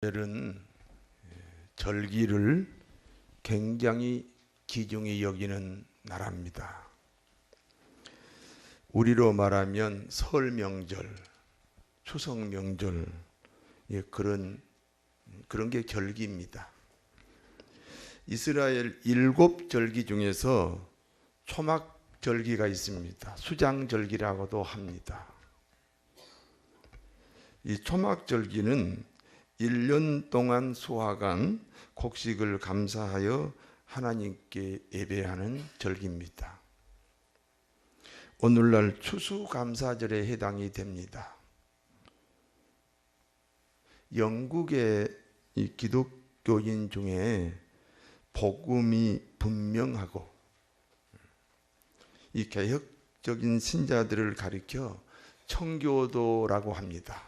이스라엘은 절기를 굉장히 귀중히 여기는 나라입니다. 우리로 말하면 설 명절, 추석 명절, 그런 게 절기입니다. 이스라엘 7절기 중에서 초막절기가 있습니다. 수장절기라고도 합니다. 이 초막절기는 1년 동안 수확한 곡식을 감사하여 하나님께 예배하는 절기입니다. 오늘날 추수감사절에 해당이 됩니다. 영국의 이 기독교인 중에 복음이 분명하고 이 개혁적인 신자들을 가리켜 청교도라고 합니다.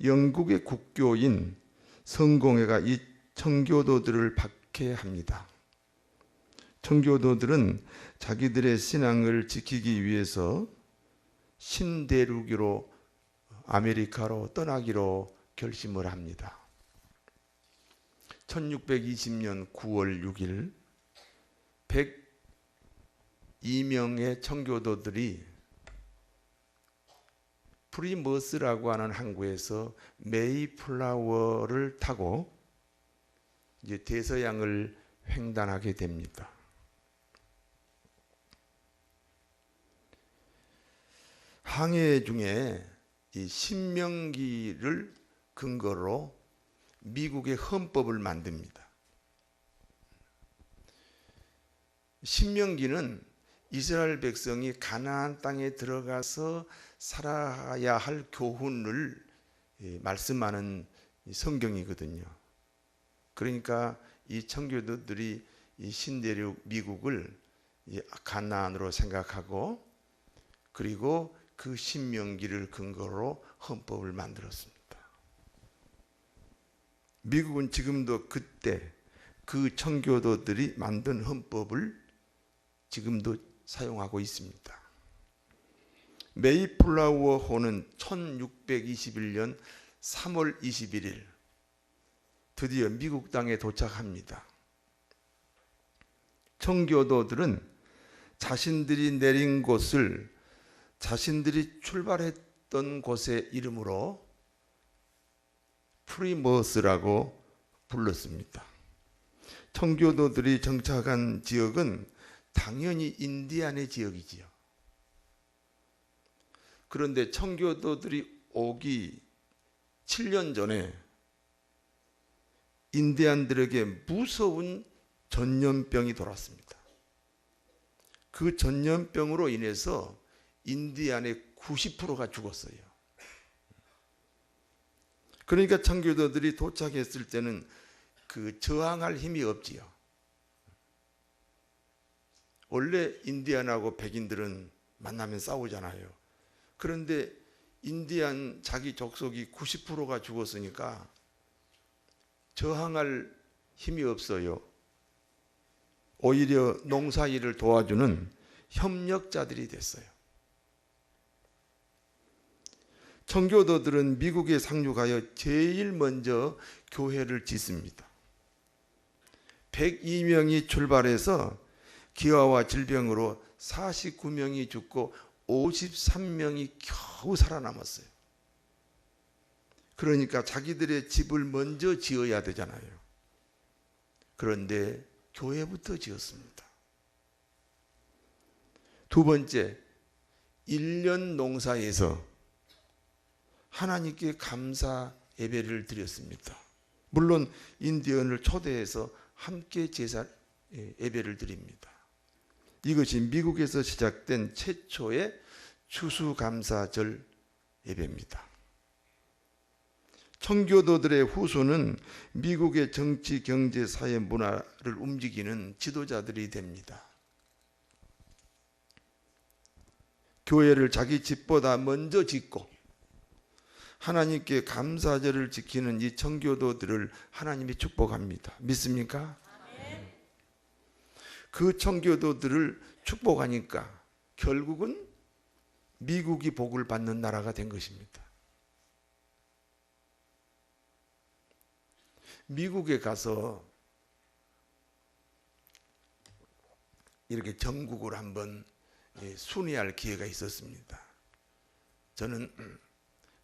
영국의 국교인 성공회가 이 청교도들을 박해합니다. 청교도들은 자기들의 신앙을 지키기 위해서 신대륙으로 아메리카로 떠나기로 결심을 합니다. 1620년 9월 6일 102명의 청교도들이 프리머스라고 하는 항구에서 메이플라워를 타고 이제 대서양을 횡단하게 됩니다. 항해 중에 이 신명기를 근거로 미국의 헌법을 만듭니다. 신명기는 이스라엘 백성이 가나안 땅에 들어가서 살아야 할 교훈을 말씀하는 성경이거든요. 그러니까 이 청교도들이 이 신대륙 미국을 가나안으로 생각하고 그리고 그 신명기를 근거로 헌법을 만들었습니다. 미국은 지금도 그때 그 청교도들이 만든 헌법을 지금도 사용하고 있습니다. 메이플라워 호는 1621년 3월 21일 드디어 미국 땅에 도착합니다. 청교도들은 자신들이 내린 곳을 자신들이 출발했던 곳의 이름으로 프리머스라고 불렀습니다. 청교도들이 정착한 지역은 당연히 인디안의 지역이지요. 그런데 청교도들이 오기 7년 전에 인디안들에게 무서운 전염병이 돌았습니다. 그 전염병으로 인해서 인디안의 90%가 죽었어요. 그러니까 청교도들이 도착했을 때는 그 저항할 힘이 없지요. 원래 인디안하고 백인들은 만나면 싸우잖아요. 그런데 인디안 자기 족속이 90%가 죽었으니까 저항할 힘이 없어요. 오히려 농사일을 도와주는 협력자들이 됐어요. 청교도들은 미국에 상륙하여 제일 먼저 교회를 짓습니다. 102명이 출발해서 기아와 질병으로 49명이 죽고 53명이 겨우 살아남았어요. 그러니까 자기들의 집을 먼저 지어야 되잖아요. 그런데 교회부터 지었습니다. 두 번째, 1년 농사에서 하나님께 감사 예배를 드렸습니다. 물론 인디언을 초대해서 함께 제사 예배를 드립니다. 이것이 미국에서 시작된 최초의 추수감사절 예배입니다. 청교도들의 후손은 미국의 정치, 경제, 사회, 문화를 움직이는 지도자들이 됩니다. 교회를 자기 집보다 먼저 짓고 하나님께 감사절을 지키는 이 청교도들을 하나님이 축복합니다. 믿습니까? 그 청교도들을 축복하니까 결국은 미국이 복을 받는 나라가 된 것입니다. 미국에 가서 이렇게 전국을 한번 순회할 기회가 있었습니다. 저는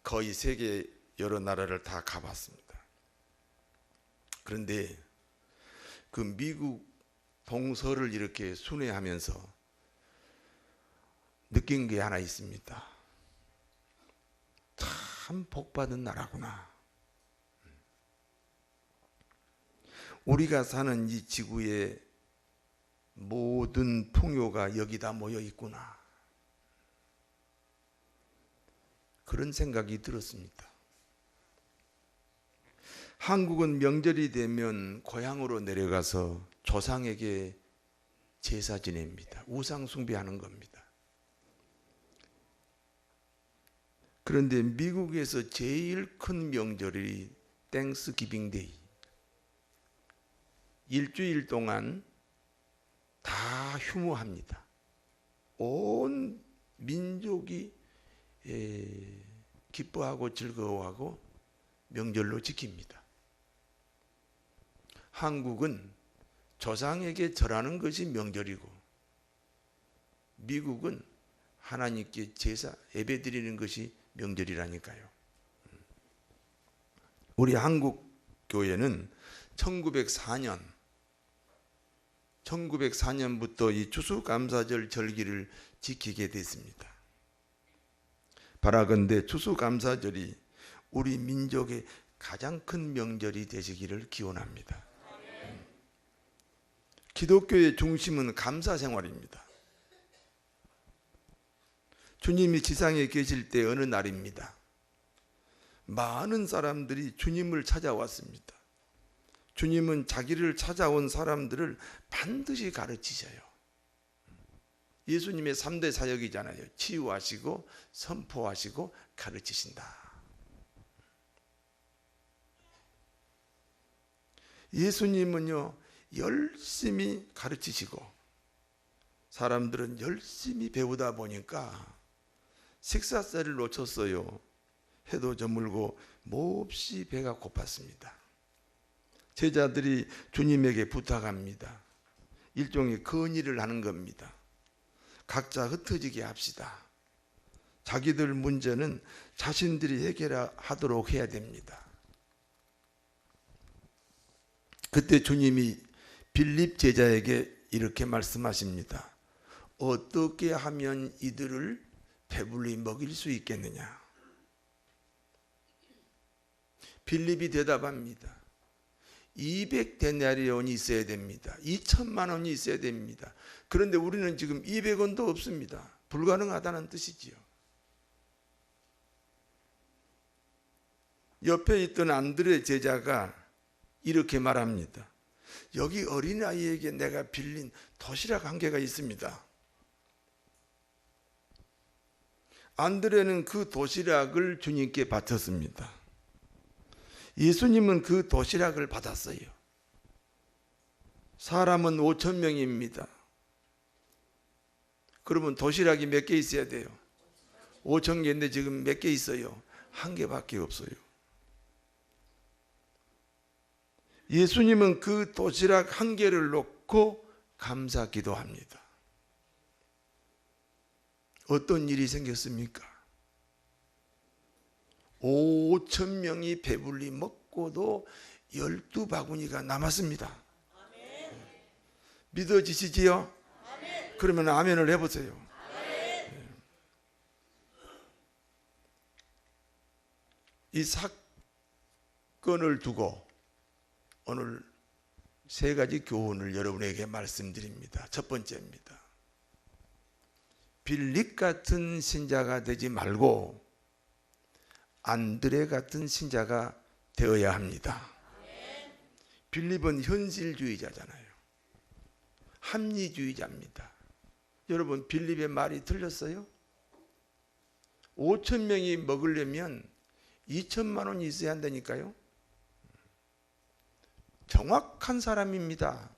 거의 세계 여러 나라를 다 가봤습니다. 그런데 그 미국 동서를 이렇게 순회하면서 느낀 게 하나 있습니다. 참 복받은 나라구나. 우리가 사는 이 지구에 모든 풍요가 여기다 모여 있구나. 그런 생각이 들었습니다. 한국은 명절이 되면 고향으로 내려가서 조상에게 제사 지냅니다. 우상 숭배하는 겁니다. 그런데 미국에서 제일 큰 명절이 땡스기빙 데이. 일주일 동안 다 휴무합니다. 온 민족이 기뻐하고 즐거워하고 명절로 지킵니다. 한국은 조상에게 절하는 것이 명절이고 미국은 하나님께 제사 예배 드리는 것이 명절이라니까요. 우리 한국 교회는 1904년부터 이 추수감사절 절기를 지키게 됐습니다. 바라건대 추수감사절이 우리 민족의 가장 큰 명절이 되시기를 기원합니다. 기독교의 중심은 감사 생활입니다. 주님이 지상에 계실 때 어느 날입니다. 많은 사람들이 주님을 찾아왔습니다. 주님은 자기를 찾아온 사람들을 반드시 가르치셔요. 예수님의 3대 사역이잖아요. 치유하시고 선포하시고 가르치신다. 예수님은요 열심히 가르치시고 사람들은 열심히 배우다 보니까 식사자리를 놓쳤어요. 해도 저물고 몹시 배가 고팠습니다. 제자들이 주님에게 부탁합니다. 일종의 건의를 하는 겁니다. 각자 흩어지게 합시다. 자기들 문제는 자신들이 해결하도록 해야 됩니다. 그때 주님이 빌립 제자에게 이렇게 말씀하십니다. 어떻게 하면 이들을 배불리 먹일 수 있겠느냐? 빌립이 대답합니다. 200데나리온이 있어야 됩니다. 2천만 원이 있어야 됩니다. 그런데 우리는 지금 200원도 없습니다. 불가능하다는 뜻이지요. 옆에 있던 안드레 제자가 이렇게 말합니다. 여기 어린아이에게 내가 빌린 도시락 한 개가 있습니다. 안드레는 그 도시락을 주님께 바쳤습니다. 예수님은 그 도시락을 받았어요. 사람은 5,000명입니다. 그러면 도시락이 몇 개 있어야 돼요? 5,000개인데 지금 몇 개 있어요? 한 개밖에 없어요. 예수님은 그 도시락 한 개를 놓고 감사 기도합니다. 어떤 일이 생겼습니까? 5,000명이 배불리 먹고도 12바구니가 남았습니다. 아멘. 믿어지시지요? 아멘. 그러면 아멘을 해보세요. 아멘. 이 사건을 두고 오늘 세 가지 교훈을 여러분에게 말씀드립니다. 첫 번째입니다. 빌립 같은 신자가 되지 말고 안드레 같은 신자가 되어야 합니다. 빌립은 현실주의자잖아요. 합리주의자입니다. 여러분 빌립의 말이 틀렸어요? 5,000명이 먹으려면 2천만 원이 있어야 한다니까요. 정확한 사람입니다.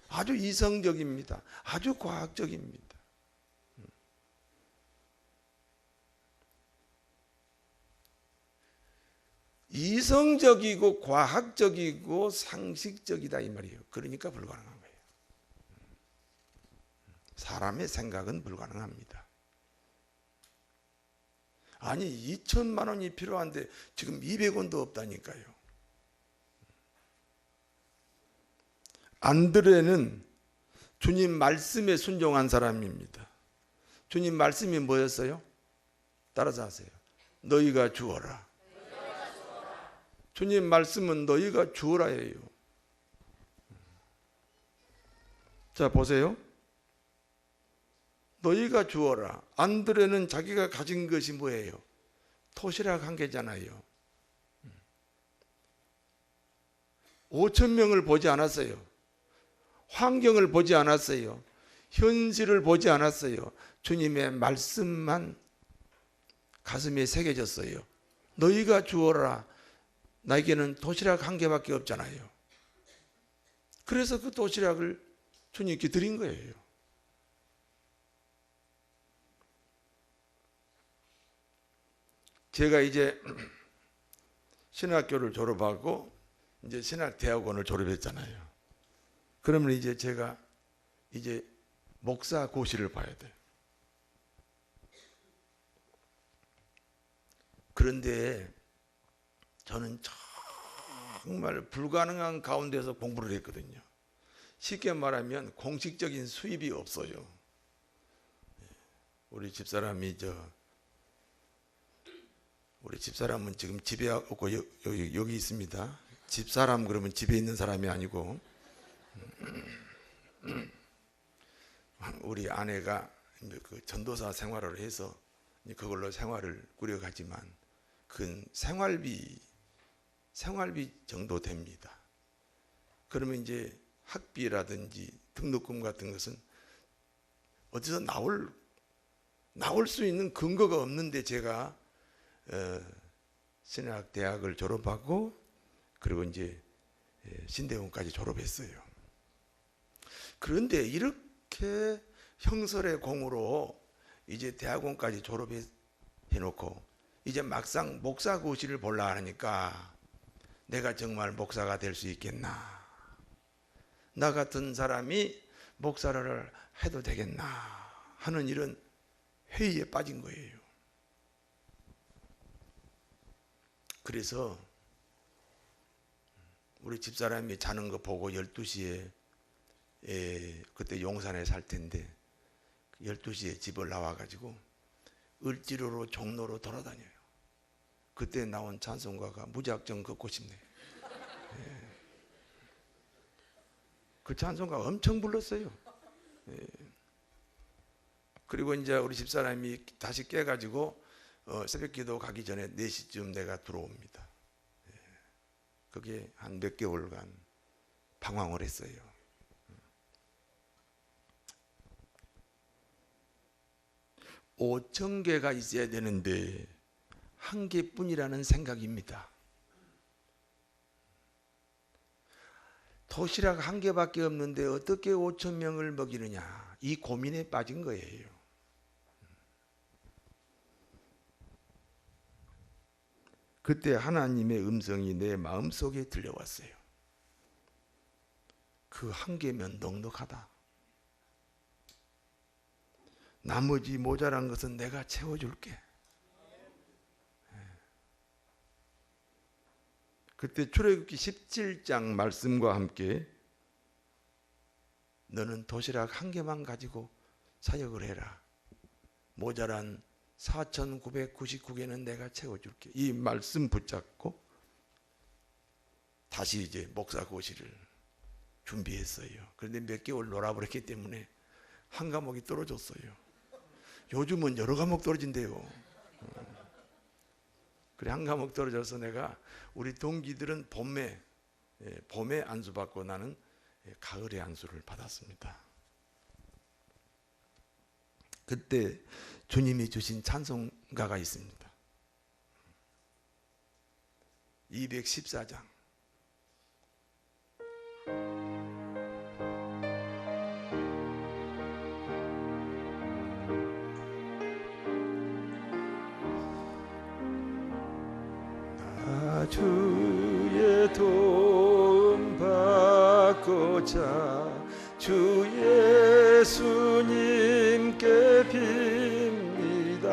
아주 이성적입니다. 아주 과학적입니다. 이성적이고 과학적이고 상식적이다 이 말이에요. 그러니까 불가능한 거예요. 사람의 생각은 불가능합니다. 아니 2천만 원이 필요한데 지금 200원도 없다니까요. 안드레는 주님 말씀에 순종한 사람입니다. 주님 말씀이 뭐였어요? 따라서 하세요. 너희가 주어라. 주님 말씀은 너희가 주어라예요. 자 보세요. 너희가 주어라. 안드레는 자기가 가진 것이 뭐예요? 도시락 한 개잖아요. 5천 명을 보지 않았어요. 환경을 보지 않았어요. 현실을 보지 않았어요. 주님의 말씀만 가슴에 새겨졌어요. 너희가 주어라. 나에게는 도시락 한 개밖에 없잖아요. 그래서 그 도시락을 주님께 드린 거예요. 제가 이제 신학교를 졸업하고 이제 신학대학원을 졸업했잖아요. 그러면 이제 제가 이제 목사 고시를 봐야 돼요. 그런데 저는 정말 불가능한 가운데서 공부를 했거든요. 쉽게 말하면 공식적인 수입이 없어요. 우리 집사람은 지금 집에 없고 여기 있습니다. 집사람 그러면 집에 있는 사람이 아니고 우리 아내가 그 전도사 생활을 해서 그걸로 생활을 꾸려가지만 그 생활비 정도 됩니다. 그러면 이제 학비라든지 등록금 같은 것은 어디서 나올 수 있는 근거가 없는데 제가 신학대학을 졸업하고 그리고 이제 신대원까지 졸업했어요. 그런데 이렇게 형설의 공으로 이제 대학원까지 졸업해놓고 이제 막상 목사 고시를 보려 하니까 내가 정말 목사가 될 수 있겠나? 나 같은 사람이 목사를 해도 되겠나? 하는 이런 회의에 빠진 거예요. 그래서 우리 집사람이 자는 거 보고 12시에 그때 용산에 살 텐데 12시에 집을 나와가지고 을지로로 종로로 돌아다녀요. 그때 나온 찬송가가 무작정 걷고 싶네. 그 찬송가 엄청 불렀어요. 그리고 이제 우리 집사람이 다시 깨가지고 새벽기도 가기 전에 4시쯤 내가 들어옵니다. 그게 한 몇 개월간 방황을 했어요. (5천 개가) 있어야 되는데 1개뿐이라는 생각입니다. 도시락 1개밖에 없는데 어떻게 5천 명을 먹이느냐, 이 고민에 빠진 거예요. 그때 하나님의 음성이 내 마음속에 들려왔어요. 그 1개면 넉넉하다. 나머지 모자란 것은 내가 채워줄게. 그때 출애굽기 17장 말씀과 함께 너는 도시락 1개만 가지고 사역을 해라. 모자란 4,999개는 내가 채워줄게. 이 말씀 붙잡고 다시 이제 목사 고시를 준비했어요. 그런데 몇 개월 놀아버렸기 때문에 한 과목이 떨어졌어요. 요즘은 여러 과목 떨어진대요. 그래 한 과목 떨어져서 내가 우리 동기들은 봄에 안수 받고 나는 가을에 안수를 받았습니다. 그때 주님이 주신 찬송가가 있습니다. 214장. 주의 도움 받고자 주 예수님께 빕니다.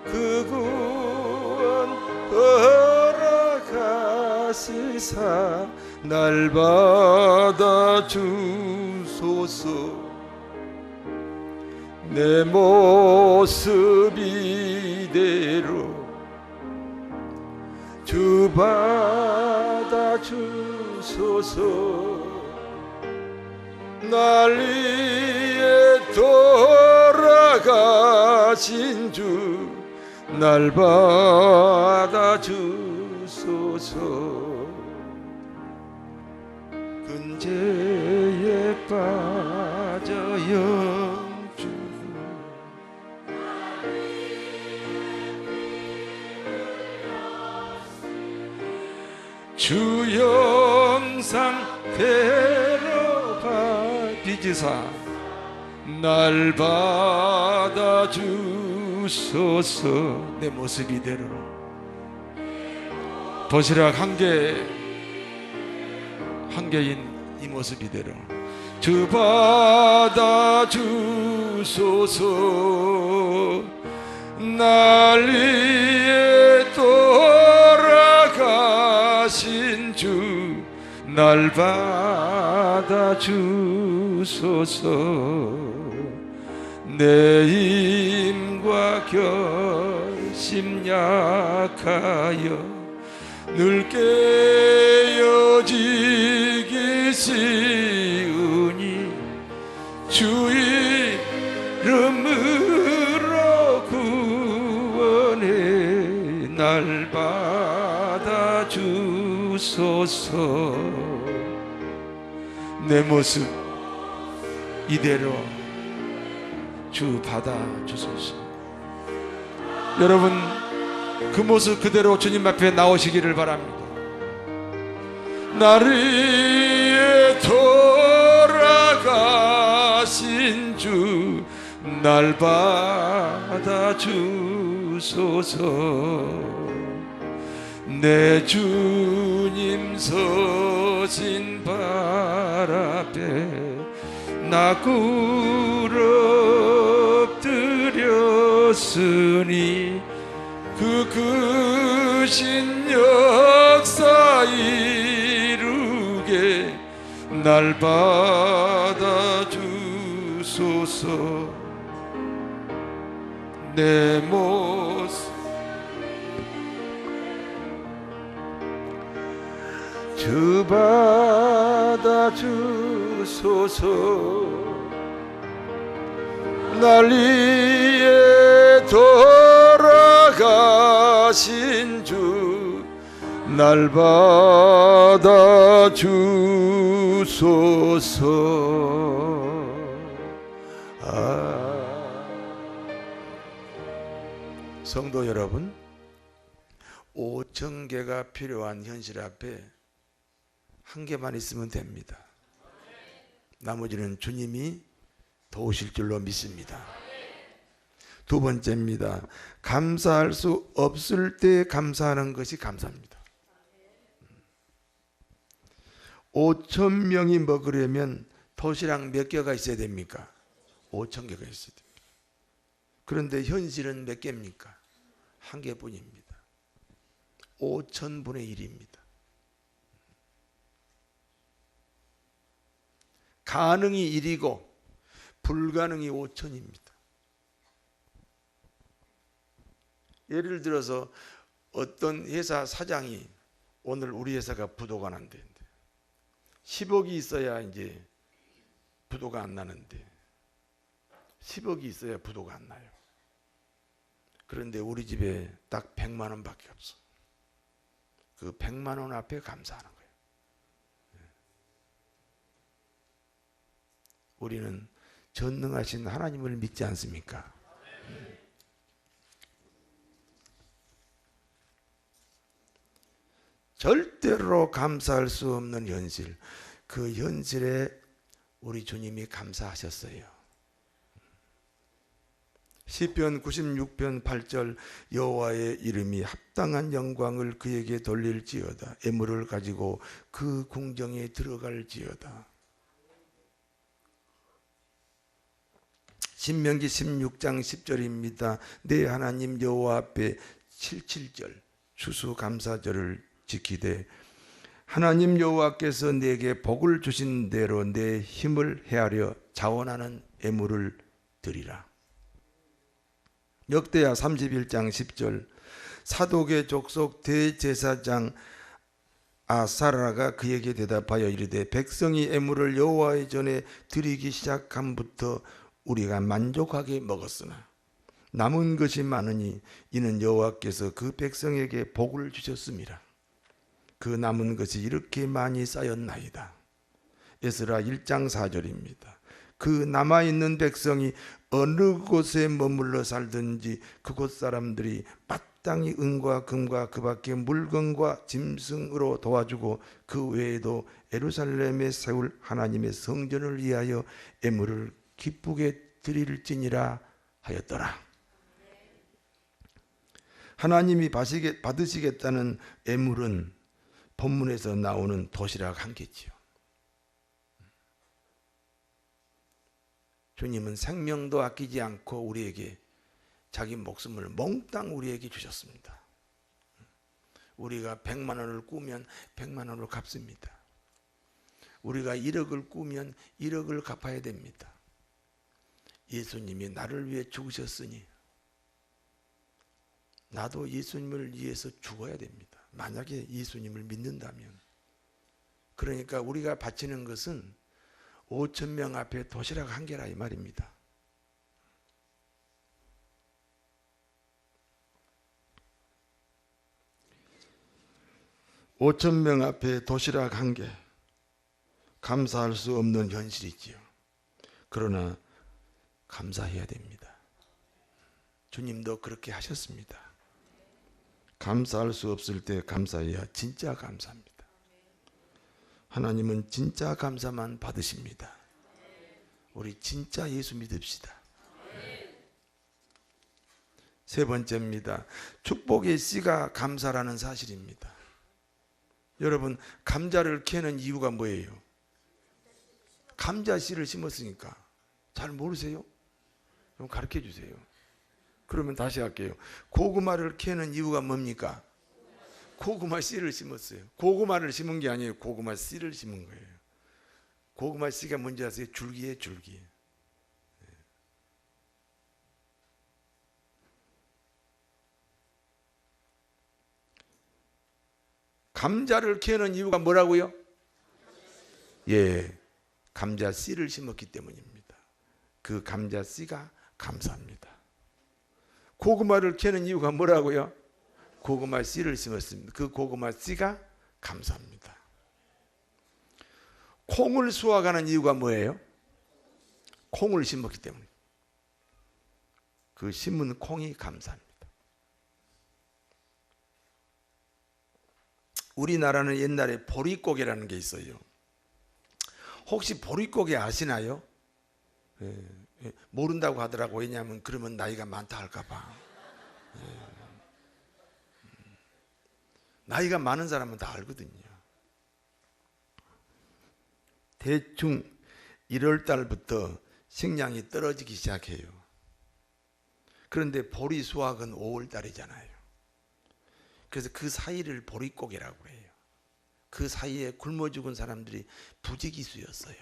그 구원 허락하시사 날 받아 주소서. 내 모습 이대로 주 받아 주소서. 날 위해 돌아가신 주 날 받아 주소서. 근죄에 빠져 영주 주 영상 대로 빚으사 날 받아 주소서. 내 모습 이대로 도시락 한 개인 이 모습 이대로 주 받아 주소서. 날 위해 돌아가신 주 날 받아 주소서. 내 힘과 결심 약하여 늘 깨어지기 쉬우니 주 이름으로 구원해 날 받아 주소서. 내 모습 이대로 주 받아 주소서. 여러분 그 모습 그대로 주님 앞에 나오시기를 바랍니다. 나를 위해 돌아가신 주 날 받아 주소서. 내 주님 서신 발 앞에 나 꿇어 엎드렸으니 그 크신 역사 이루게 날 받아 주소서. 내 모습 주 받아 주소서. 날 위해 돌아가신 주 날 받아 주소서. 성도 여러분, 5천 개가 필요한 현실 앞에 한 개만 있으면 됩니다. 나머지는 주님이 도우실 줄로 믿습니다. 두 번째입니다. 감사할 수 없을 때 감사하는 것이 감사입니다. 5천 명이 먹으려면 도시락 몇 개가 있어야 됩니까? 5천 개가 있어야 됩니다. 그런데 현실은 몇 개입니까? 한 개뿐입니다. 5천분의 1입니다. 가능이 1이고 불가능이 5천입니다. 예를 들어서 어떤 회사 사장이 오늘 우리 회사가 부도가 난대. 10억이 있어야 이제 부도가 안 나는데 10억이 있어야 부도가 안 나요. 그런데 우리 집에 딱 100만 원밖에 없어. 그 100만 원 앞에 감사하는 거예요. 우리는 전능하신 하나님을 믿지 않습니까? 절대로 감사할 수 없는 현실, 그 현실에 우리 주님이 감사하셨어요. 시편 96편 8절 여호와의 이름이 합당한 영광을 그에게 돌릴지어다. 애물을 가지고 그 궁정에 들어갈지어다. 신명기 16장 10절입니다. 내 하나님 여호와 앞에 77절 추수감사절을 지키되 하나님 여호와께서 내게 복을 주신 대로 내 힘을 헤아려 자원하는 애물을 드리라. 역대하 31장 10절 사독의 족속 대제사장 아사라가 그에게 대답하여 이르되 백성이 애물을 여호와의 전에 드리기 시작함부터 우리가 만족하게 먹었으나 남은 것이 많으니 이는 여호와께서 그 백성에게 복을 주셨음이라. 그 남은 것이 이렇게 많이 쌓였나이다. 에스라 1장 4절입니다. 그 남아있는 백성이 어느 곳에 머물러 살든지 그곳 사람들이 마땅히 은과 금과 그 밖의 물건과 짐승으로 도와주고 그 외에도 예루살렘에 세울 하나님의 성전을 위하여 애물을 기쁘게 드릴지니라 하였더라. 하나님이 받으시겠다는 애물은 본문에서 나오는 도시락 한 개지요. 주님은 생명도 아끼지 않고 우리에게 자기 목숨을 몽땅 우리에게 주셨습니다. 우리가 100만 원을 꾸면 100만 원을 갚습니다. 우리가 1억을 꾸면 1억을 갚아야 됩니다. 예수님이 나를 위해 죽으셨으니 나도 예수님을 위해서 죽어야 됩니다. 만약에 예수님을 믿는다면. 그러니까 우리가 바치는 것은 5,000명 앞에 도시락 한 개라 이 말입니다. (5,000명) 앞에 도시락 한 개, 감사할 수 없는 현실이지요. 그러나 감사해야 됩니다. 주님도 그렇게 하셨습니다. 감사할 수 없을 때 감사해야 진짜 감사합니다. 하나님은 진짜 감사만 받으십니다. 우리 진짜 예수 믿읍시다. 세 번째입니다. 축복의 씨가 감사라는 사실입니다. 여러분, 감자를 캐는 이유가 뭐예요? 감자 씨를 심었으니까. 잘 모르세요? 그럼 가르쳐 주세요. 그러면 다시 할게요. 고구마를 캐는 이유가 뭡니까? 고구마 씨를 심었어요. 고구마를 심은 게 아니에요. 고구마 씨를 심은 거예요. 고구마 씨가 뭔지 아세요? 줄기예요, 줄기. 감자를 캐는 이유가 뭐라고요? 예, 감자 씨를 심었기 때문입니다. 그 감자 씨가 감사합니다. 고구마를 캐는 이유가 뭐라고요? 고구마 씨를 심었습니다. 그 고구마 씨가 감사합니다. 콩을 수확하는 이유가 뭐예요? 콩을 심었기 때문에. 그 심은 콩이 감사합니다. 우리나라는 옛날에 보릿고개라는 게 있어요. 혹시 보릿고개 아시나요? 모른다고 하더라고. 왜냐하면 그러면 나이가 많다 할까봐. 나이가 많은 사람은 다 알거든요. 대충 1월 달부터 식량이 떨어지기 시작해요. 그런데 보리 수확은 5월 달이잖아요. 그래서 그 사이를 보릿고개라고 해요. 그 사이에 굶어 죽은 사람들이 부지기수였어요.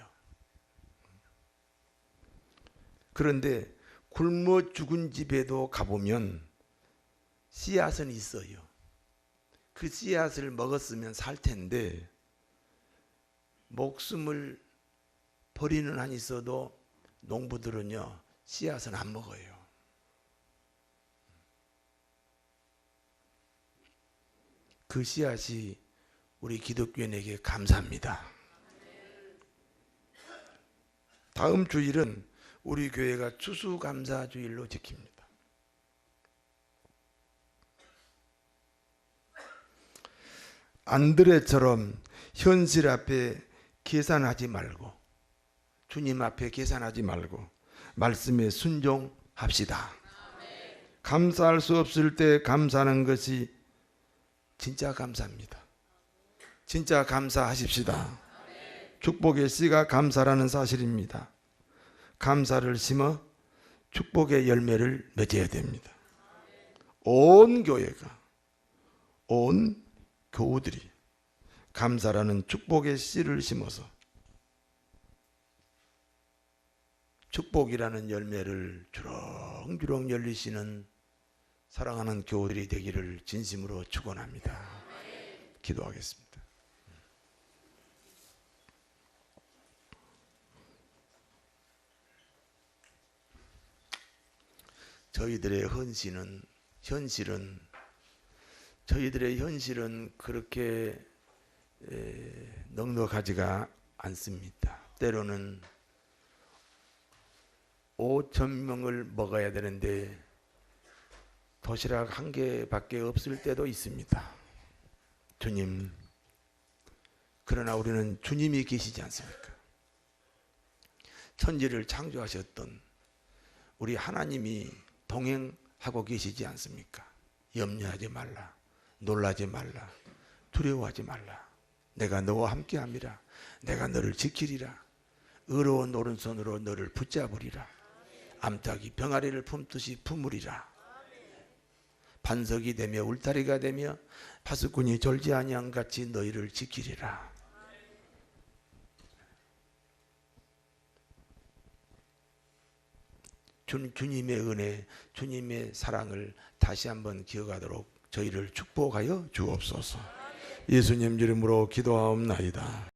그런데 굶어 죽은 집에도 가보면 씨앗은 있어요. 그 씨앗을 먹었으면 살 텐데 목숨을 버리는 한이 있어도 농부들은요 씨앗은 안 먹어요. 그 씨앗이 우리 기독교인에게 감사합니다. 다음 주일은 우리 교회가 추수감사주일로 지킵니다. 안드레처럼 현실 앞에 계산하지 말고, 주님 앞에 계산하지 말고 말씀에 순종합시다. 감사할 수 없을 때 감사하는 것이 진짜 감사입니다. 진짜 감사하십시다. 축복의 씨가 감사라는 사실입니다. 감사를 심어 축복의 열매를 맺어야 됩니다. 온 교회가, 온 교우들이 감사라는 축복의 씨를 심어서 축복이라는 열매를 주렁주렁 열리시는 사랑하는 교우들이 되기를 진심으로 축원합니다. 기도하겠습니다. 저희들의 현실은 그렇게 넉넉하지가 않습니다. 때로는 5,000명을 먹어야 되는데 도시락 한 개밖에 없을 때도 있습니다. 주님, 그러나 우리는 주님이 계시지 않습니까? 천지를 창조하셨던 우리 하나님이 동행하고 계시지 않습니까? 염려하지 말라, 놀라지 말라, 두려워하지 말라. 내가 너와 함께함이라. 내가 너를 지키리라. 의로운 오른손으로 너를 붙잡으리라. 암탉이 병아리를 품듯이 품으리라. 반석이 되며 울타리가 되며 파수꾼이 졸지 아니한 같이 너희를 지키리라. 주님의 은혜, 주님의 사랑을 다시 한번 기억하도록 저희를 축복하여 주옵소서. 예수님 이름으로 기도하옵나이다.